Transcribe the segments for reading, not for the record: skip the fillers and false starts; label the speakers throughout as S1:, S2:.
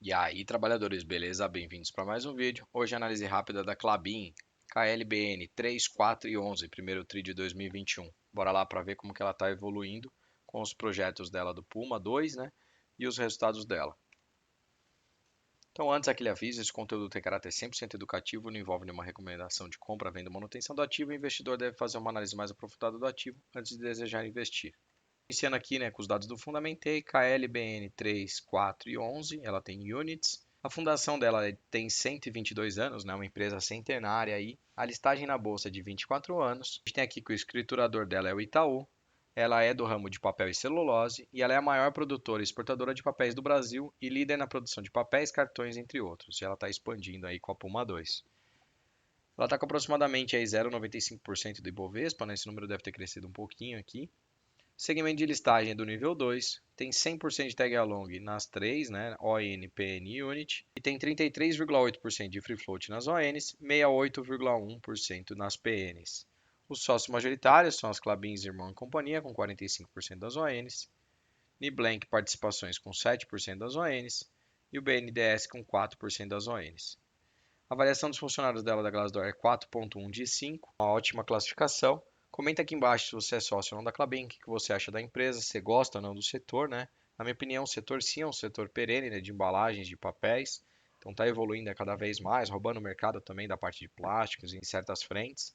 S1: E aí, trabalhadores, beleza? Bem-vindos para mais um vídeo. Hoje, análise rápida da Klabin, KLBN 3, 4 e 11, primeiro TRI de 2021. Bora lá para ver como que ela está evoluindo com os projetos dela do Puma 2, né? E os resultados dela. Então, antes aquele aviso, esse conteúdo tem caráter 100% educativo, não envolve nenhuma recomendação de compra, venda ou manutenção do ativo. O investidor deve fazer uma análise mais aprofundada do ativo antes de desejar investir. Iniciando aqui, né, com os dados do Fundamentei, KLBN 3, 4 e 11, ela tem units. A fundação dela tem 122 anos, né, uma empresa centenária aí. A listagem na bolsa é de 24 anos. A gente tem aqui que o escriturador dela é o Itaú. Ela é do ramo de papel e celulose e ela é a maior produtora e exportadora de papéis do Brasil e líder na produção de papéis, cartões, entre outros. E ela está expandindo aí com a Puma 2. Ela está com aproximadamente aí 0,95% do Ibovespa, né? Esse número deve ter crescido um pouquinho aqui. Segmento de listagem é do nível 2, tem 100% de tag along nas três, né, ON, PN e Unit, e tem 33,8% de free float nas ONs, 68,1% nas PNs. Os sócios majoritários são as Klabins Irmão e Companhia, com 45% das ONs, Niblank Participações com 7% das ONs e o BNDES com 4% das ONs. A avaliação dos funcionários dela da Glassdoor é 4,1 de 5, uma ótima classificação. Comenta aqui embaixo se você é sócio ou não da Klabin, o que você acha da empresa, se você gosta ou não do setor, né? Na minha opinião, o setor sim é um setor perene, né, de embalagens, de papéis. Então está evoluindo cada vez mais, roubando o mercado também da parte de plásticos em certas frentes.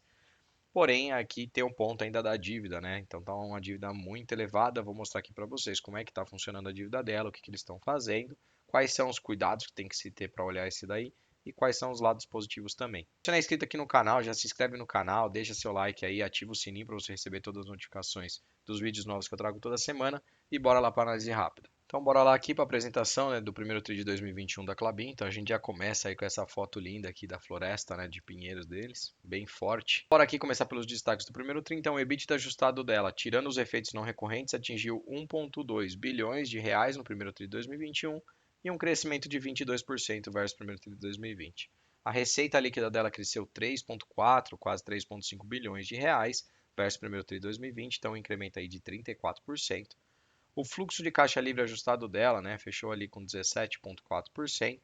S1: Porém, aqui tem um ponto ainda da dívida, né? Então tá uma dívida muito elevada. Vou mostrar aqui para vocês como é que está funcionando a dívida dela, o que eles estão fazendo, quais são os cuidados que tem que se ter para olhar esse daí e quais são os lados positivos também. Se você não é inscrito aqui no canal, já se inscreve no canal, deixa seu like aí, ativa o sininho para você receber todas as notificações dos vídeos novos que eu trago toda semana e bora lá para análise rápida. Então bora lá aqui para a apresentação, né, do primeiro TRI de 2021 da Klabin. Então a gente já começa aí com essa foto linda aqui da floresta, né, de pinheiros deles, bem forte. Bora aqui começar pelos destaques do primeiro TRI. Então o EBITDA ajustado dela, tirando os efeitos não recorrentes, atingiu 1,2 bilhões de reais no primeiro TRI de 2021 e um crescimento de 22% versus o primeiro TRI de 2020. A receita líquida dela cresceu 3,4, quase 3,5 bilhões de reais versus o primeiro TRI de 2020, então um incremento aí de 34%. O fluxo de caixa livre ajustado dela, né, fechou ali com 17,4%,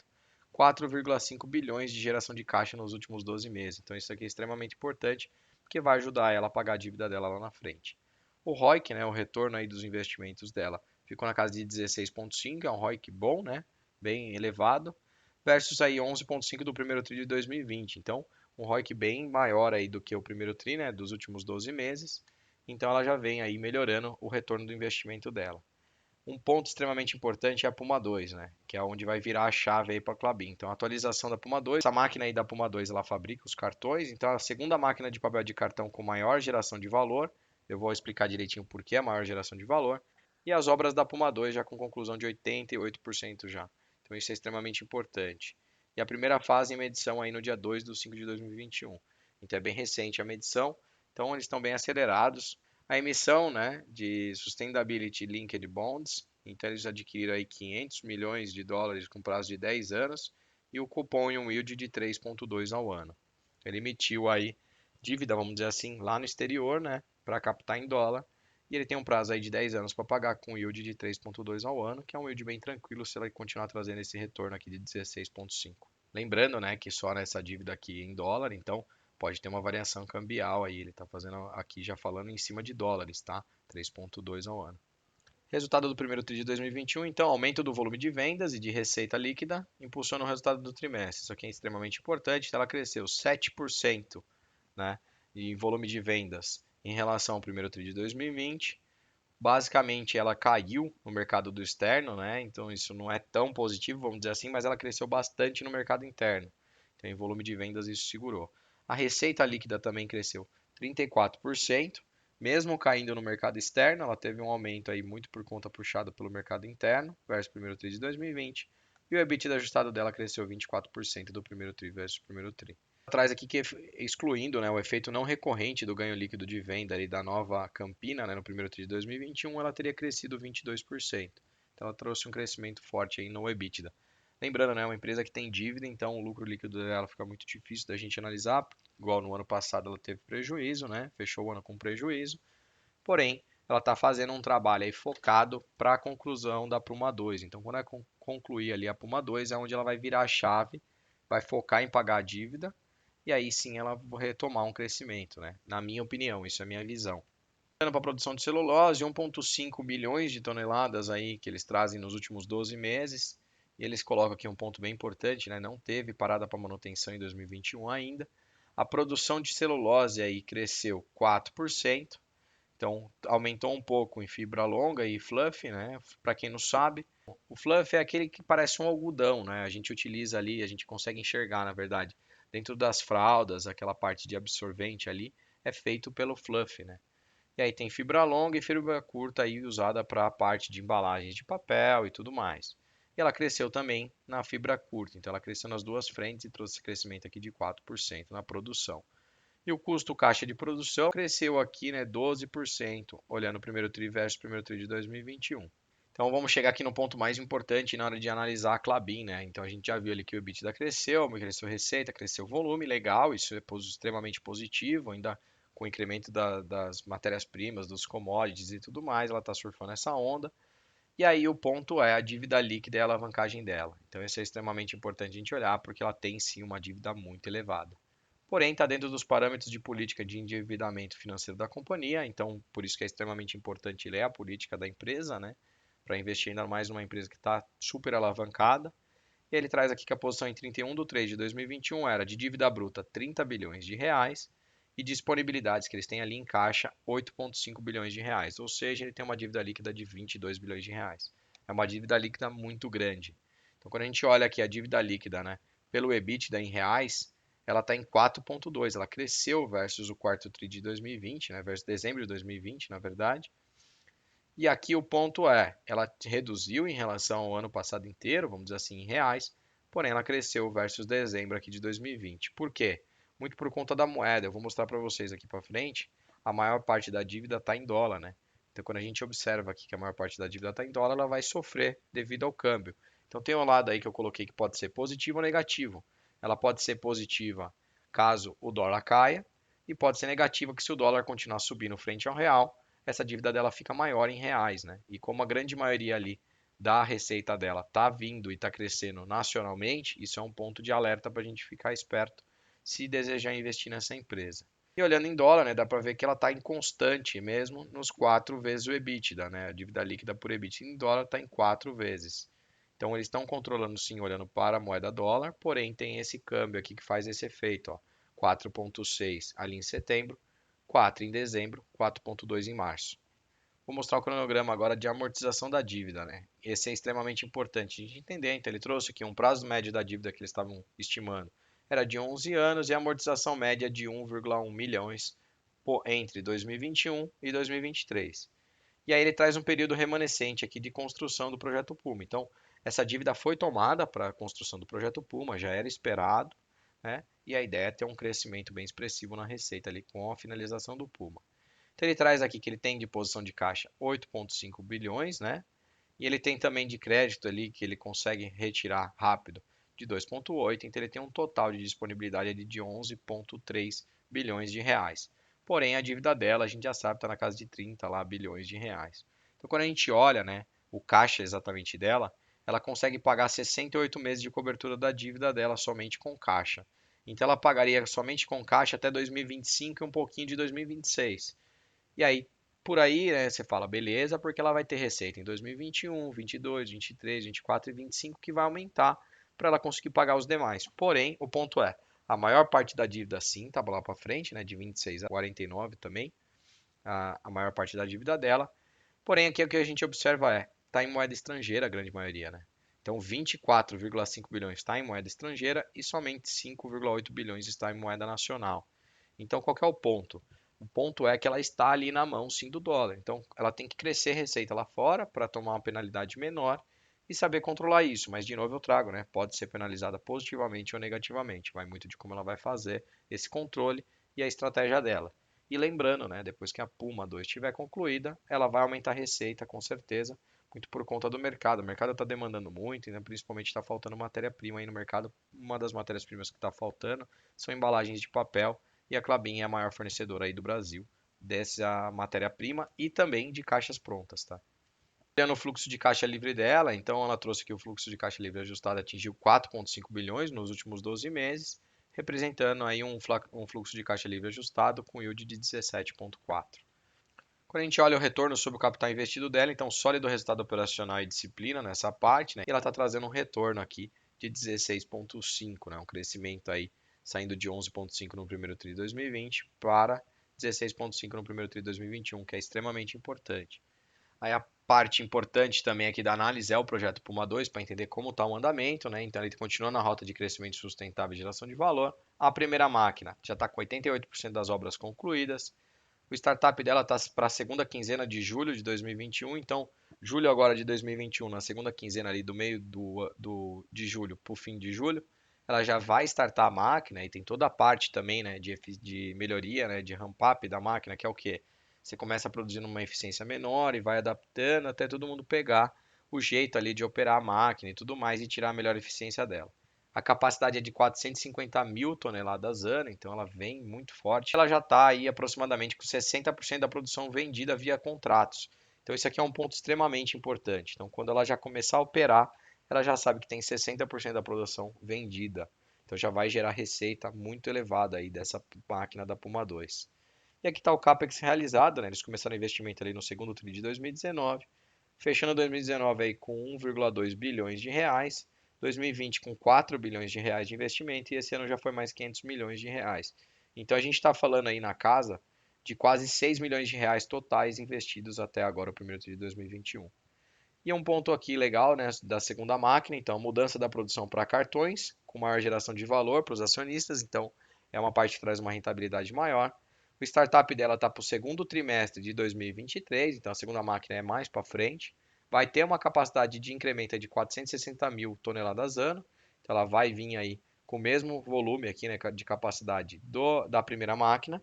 S1: 4,5 bilhões de geração de caixa nos últimos 12 meses. Então isso aqui é extremamente importante, porque vai ajudar ela a pagar a dívida dela lá na frente. O ROIC, né, o retorno aí dos investimentos dela, ficou na casa de 16,5, é um ROIC bom, né, bem elevado, versus aí 11,5 do primeiro TRI de 2020. Então, um ROIC bem maior aí do que o primeiro TRI, né, dos últimos 12 meses. Então ela já vem aí melhorando o retorno do investimento dela. Um ponto extremamente importante é a Puma 2, né? Que é onde vai virar a chave aí para a Klabin. Então, a atualização da Puma 2, essa máquina aí da Puma 2, ela fabrica os cartões. Então, a segunda máquina de papel de cartão com maior geração de valor. Eu vou explicar direitinho por que a maior geração de valor. E as obras da Puma 2 já com conclusão de 88% já. Então, isso é extremamente importante. E a primeira fase em medição aí no dia 2 de 5 de 2021. Então, é bem recente a medição. Então, eles estão bem acelerados. A emissão, né, de Sustainability Linked Bonds, então eles adquiriram aí 500 milhões de dólares com prazo de 10 anos e o cupom e um yield de 3,2 ao ano. Ele emitiu aí dívida, vamos dizer assim, lá no exterior, né, para captar em dólar, e ele tem um prazo aí de 10 anos para pagar com yield de 3,2 ao ano, que é um yield bem tranquilo se ela continuar trazendo esse retorno aqui de 16,5. Lembrando, né, que só nessa dívida aqui em dólar, então pode ter uma variação cambial aí. Ele está fazendo aqui já falando em cima de dólares, tá? 3,2 ao ano. Resultado do primeiro TRI de 2021, então, aumento do volume de vendas e de receita líquida impulsiona o resultado do trimestre. Isso aqui é extremamente importante. Ela cresceu 7%, né, em volume de vendas em relação ao primeiro TRI de 2020. Basicamente, ela caiu no mercado do externo, né? Então isso não é tão positivo, vamos dizer assim, mas ela cresceu bastante no mercado interno. Então, em volume de vendas, isso segurou. A receita líquida também cresceu 34%, mesmo caindo no mercado externo, ela teve um aumento aí muito por conta puxada pelo mercado interno, versus o primeiro TRI de 2020, e o EBITDA ajustado dela cresceu 24% do primeiro TRI versus o primeiro TRI. Traz aqui que excluindo, né, o efeito não recorrente do ganho líquido de venda ali da nova Campina, né, no primeiro TRI de 2021, ela teria crescido 22%. Então ela trouxe um crescimento forte aí no EBITDA. Lembrando, né, uma empresa que tem dívida, então o lucro líquido dela fica muito difícil da gente analisar, igual no ano passado ela teve prejuízo, né, fechou o ano com prejuízo. Porém, ela está fazendo um trabalho aí focado para a conclusão da Puma 2. Então, quando ela concluir ali a Puma 2, é onde ela vai virar a chave, vai focar em pagar a dívida, e aí sim ela vai retomar um crescimento, né? Na minha opinião, isso é a minha visão. Para a produção de celulose, 1,5 bilhões de toneladas aí que eles trazem nos últimos 12 meses. E eles colocam aqui um ponto bem importante, né? Não teve parada para manutenção em 2021 ainda. A produção de celulose aí cresceu 4%. Então, aumentou um pouco em fibra longa e fluff, né? Para quem não sabe, o fluff é aquele que parece um algodão, né? A gente utiliza ali, a gente consegue enxergar, na verdade, dentro das fraldas, aquela parte de absorvente ali, é feito pelo fluff, né? E aí tem fibra longa e fibra curta aí usada para a parte de embalagens de papel e tudo mais. E ela cresceu também na fibra curta, então ela cresceu nas duas frentes e trouxe esse crescimento aqui de 4% na produção. E o custo caixa de produção cresceu aqui, né, 12%, olhando o primeiro tri versus o primeiro tri de 2021. Então vamos chegar aqui no ponto mais importante na hora de analisar a Klabin, né? Então a gente já viu ali que o EBITDA cresceu receita, cresceu volume, legal, isso é extremamente positivo, ainda com o incremento das matérias-primas, dos commodities e tudo mais, ela está surfando essa onda. E aí o ponto é a dívida líquida e a alavancagem dela. Então isso é extremamente importante a gente olhar, porque ela tem sim uma dívida muito elevada. Porém, está dentro dos parâmetros de política de endividamento financeiro da companhia, então por isso que é extremamente importante ler a política da empresa, né? Para investir ainda mais numa empresa que está super alavancada. E ele traz aqui que a posição em 31 de 3 de 2021 era de dívida bruta 30 bilhões de reais e disponibilidades que eles têm ali em caixa 8,5 bilhões de reais, ou seja, ele tem uma dívida líquida de 22 bilhões de reais. É uma dívida líquida muito grande. Então, quando a gente olha aqui a dívida líquida, né, pelo EBITDA em reais, ela está em 4,2, ela cresceu versus o quarto tri de 2020, né, versus dezembro de 2020, na verdade. E aqui o ponto é, ela reduziu em relação ao ano passado inteiro, vamos dizer assim, em reais, porém ela cresceu versus dezembro aqui de 2020. Por quê? Muito por conta da moeda. Eu vou mostrar para vocês aqui para frente, a maior parte da dívida está em dólar, né? Então quando a gente observa aqui que a maior parte da dívida está em dólar, ela vai sofrer devido ao câmbio. Então tem um lado aí que eu coloquei que pode ser positivo ou negativo. Ela pode ser positiva caso o dólar caia e pode ser negativa que se o dólar continuar subindo frente ao real, essa dívida dela fica maior em reais, né? E como a grande maioria ali da receita dela está vindo e está crescendo nacionalmente, isso é um ponto de alerta para a gente ficar esperto se desejar investir nessa empresa. E olhando em dólar, né, dá para ver que ela está inconstante mesmo nos 4 vezes o EBITDA, né? A dívida líquida por EBITDA em dólar está em 4 vezes. Então eles estão controlando sim, olhando para a moeda dólar, porém tem esse câmbio aqui que faz esse efeito, ó, 4,6 ali em setembro, 4 em dezembro, 4,2 em março. Vou mostrar o cronograma agora de amortização da dívida, né? Esse é extremamente importante a gente entender. Então, ele trouxe aqui um prazo médio da dívida que eles estavam estimando era de 11 anos e a amortização média de 1,1 milhões entre 2021 e 2023. E aí ele traz um período remanescente aqui de construção do projeto Puma. Então, essa dívida foi tomada para a construção do projeto Puma, já era esperado, né? E a ideia é ter um crescimento bem expressivo na receita ali com a finalização do Puma. Então ele traz aqui que ele tem de posição de caixa 8,5 bilhões, né? E ele tem também de crédito ali que ele consegue retirar rápido de 2,8, então ele tem um total de disponibilidade ali de 11,3 bilhões de reais. Porém, a dívida dela, a gente já sabe, está na casa de 30 lá, bilhões de reais. Então, quando a gente olha, né, o caixa exatamente dela, ela consegue pagar 68 meses de cobertura da dívida dela somente com caixa. Então, ela pagaria somente com caixa até 2025 e um pouquinho de 2026. E aí, por aí, né, você fala, beleza, porque ela vai ter receita em 2021, 22, 23, 24 e 25 que vai aumentar para ela conseguir pagar os demais. Porém, o ponto é, a maior parte da dívida sim, tá lá para frente, né, de 26 a 49 também, a maior parte da dívida dela. Porém, aqui o que a gente observa é, está em moeda estrangeira a grande maioria, né? Então, 24,5 bilhões está em moeda estrangeira e somente 5,8 bilhões está em moeda nacional. Então, qual que é o ponto? O ponto é que ela está ali na mão, sim, do dólar. Então, ela tem que crescer receita lá fora para tomar uma penalidade menor e saber controlar isso. Mas, de novo, eu trago, né? Pode ser penalizada positivamente ou negativamente. Vai muito de como ela vai fazer esse controle e a estratégia dela. E lembrando, né? Depois que a Puma 2 estiver concluída, ela vai aumentar a receita, com certeza, muito por conta do mercado. O mercado está demandando muito, né? Principalmente está faltando matéria-prima aí no mercado. Uma das matérias-primas que está faltando são embalagens de papel e a Klabin é a maior fornecedora aí do Brasil dessa matéria-prima e também de caixas prontas, tá? Olhando o fluxo de caixa livre dela, então ela trouxe que o fluxo de caixa livre ajustado atingiu 4,5 bilhões nos últimos 12 meses, representando aí um fluxo de caixa livre ajustado com yield de 17,4. Quando a gente olha o retorno sobre o capital investido dela, então sólido resultado operacional e disciplina nessa parte, né? E ela está trazendo um retorno aqui de 16,5, né? Um crescimento aí saindo de 11,5 no primeiro tri de 2020 para 16,5 no primeiro tri de 2021, que é extremamente importante. Aí a parte importante também aqui da análise é o projeto Puma 2 para entender como está o andamento, né? Então ele continua na rota de crescimento sustentável e geração de valor. A primeira máquina já está com 88% das obras concluídas. O startup dela está para a segunda quinzena de julho de 2021, então julho agora de 2021, na segunda quinzena ali do meio de julho para o fim de julho, ela já vai startar a máquina e tem toda a parte também, né, de melhoria, né, de ramp-up da máquina, que é o quê? Você começa produzindo uma eficiência menor e vai adaptando até todo mundo pegar o jeito ali de operar a máquina e tudo mais e tirar a melhor eficiência dela. A capacidade é de 450 mil toneladas ano, então ela vem muito forte. Ela já está aí aproximadamente com 60% da produção vendida via contratos. Então isso aqui é um ponto extremamente importante. Então quando ela já começar a operar, ela já sabe que tem 60% da produção vendida. Então já vai gerar receita muito elevada aí dessa máquina da Puma 2. E aqui está o CAPEX realizado, né? Eles começaram o investimento ali no segundo tri de 2019, fechando 2019 aí com 1,2 bilhões de reais, 2020 com 4 bilhões de reais de investimento e esse ano já foi mais 500 milhões de reais. Então a gente está falando aí na casa de quase 6 milhões de reais totais investidos até agora, o primeiro tri de 2021. E um ponto aqui legal, né, da segunda máquina, então mudança da produção para cartões, com maior geração de valor para os acionistas, então é uma parte que traz uma rentabilidade maior. O startup dela está para o segundo trimestre de 2023, então a segunda máquina é mais para frente. Vai ter uma capacidade de incremento de 460 mil toneladas ano, então ela vai vir aí com o mesmo volume aqui, né, de capacidade da primeira máquina.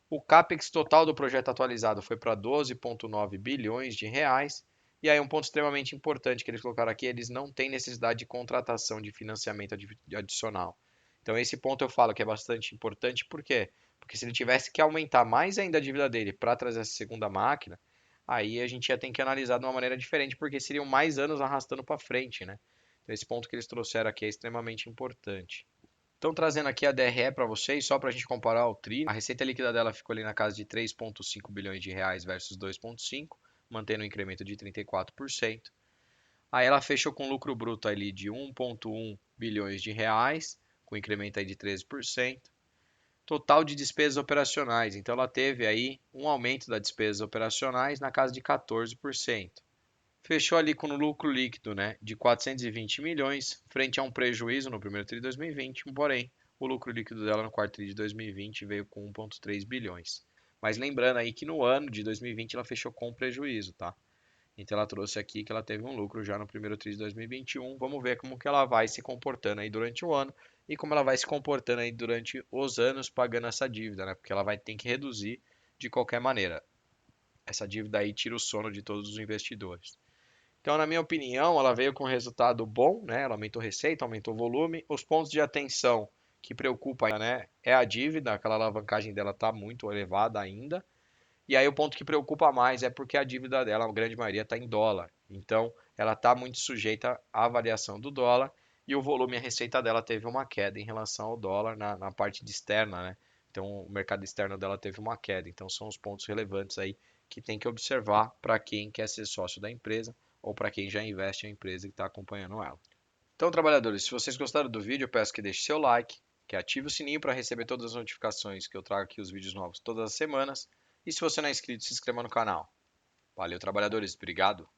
S1: O CAPEX total do projeto atualizado foi para 12,9 bilhões de reais. E aí um ponto extremamente importante que eles colocaram aqui, eles não têm necessidade de contratação de financiamento adicional. Então esse ponto eu falo que é bastante importante, por quê? Porque se ele tivesse que aumentar mais ainda a dívida dele para trazer essa segunda máquina, aí a gente ia ter que analisar de uma maneira diferente, porque seriam mais anos arrastando para frente, né? Então esse ponto que eles trouxeram aqui é extremamente importante. Então, trazendo aqui a DRE para vocês, só para a gente comparar o TRI, a receita líquida dela ficou ali na casa de 3,5 bilhões de reais versus 2,5, mantendo um incremento de 34%. Aí ela fechou com lucro bruto ali de 1,1 bilhões de reais, com incremento aí de 13%. Total de despesas operacionais, então ela teve aí um aumento das despesas operacionais na casa de 14%. Fechou ali com um lucro líquido, né, de 420 milhões, frente a um prejuízo no primeiro tri de 2020, porém, o lucro líquido dela no quarto tri de 2020 veio com 1,3 bilhões. Mas lembrando aí que no ano de 2020 ela fechou com prejuízo, tá? Então ela trouxe aqui que ela teve um lucro já no primeiro tri de 2021. Vamos ver como que ela vai se comportando aí durante o ano e como ela vai se comportando aí durante os anos pagando essa dívida, né? Porque ela vai ter que reduzir de qualquer maneira. Essa dívida aí tira o sono de todos os investidores. Então, na minha opinião, ela veio com um resultado bom, né? Ela aumentou receita, aumentou volume. Os pontos de atenção que preocupa, né, é a dívida, aquela alavancagem dela está muito elevada ainda. E aí o ponto que preocupa mais é porque a dívida dela, a grande maioria, está em dólar. Então, ela está muito sujeita à variação do dólar e o volume e a receita dela teve uma queda em relação ao dólar na parte de externa, né? Então, o mercado externo dela teve uma queda. Então, são os pontos relevantes aí que tem que observar para quem quer ser sócio da empresa ou para quem já investe em empresa e está acompanhando ela. Então, trabalhadores, se vocês gostaram do vídeo, eu peço que deixe seu like, que ative o sininho para receber todas as notificações que eu trago aqui os vídeos novos todas as semanas. E se você não é inscrito, se inscreva no canal. Valeu, trabalhadores. Obrigado.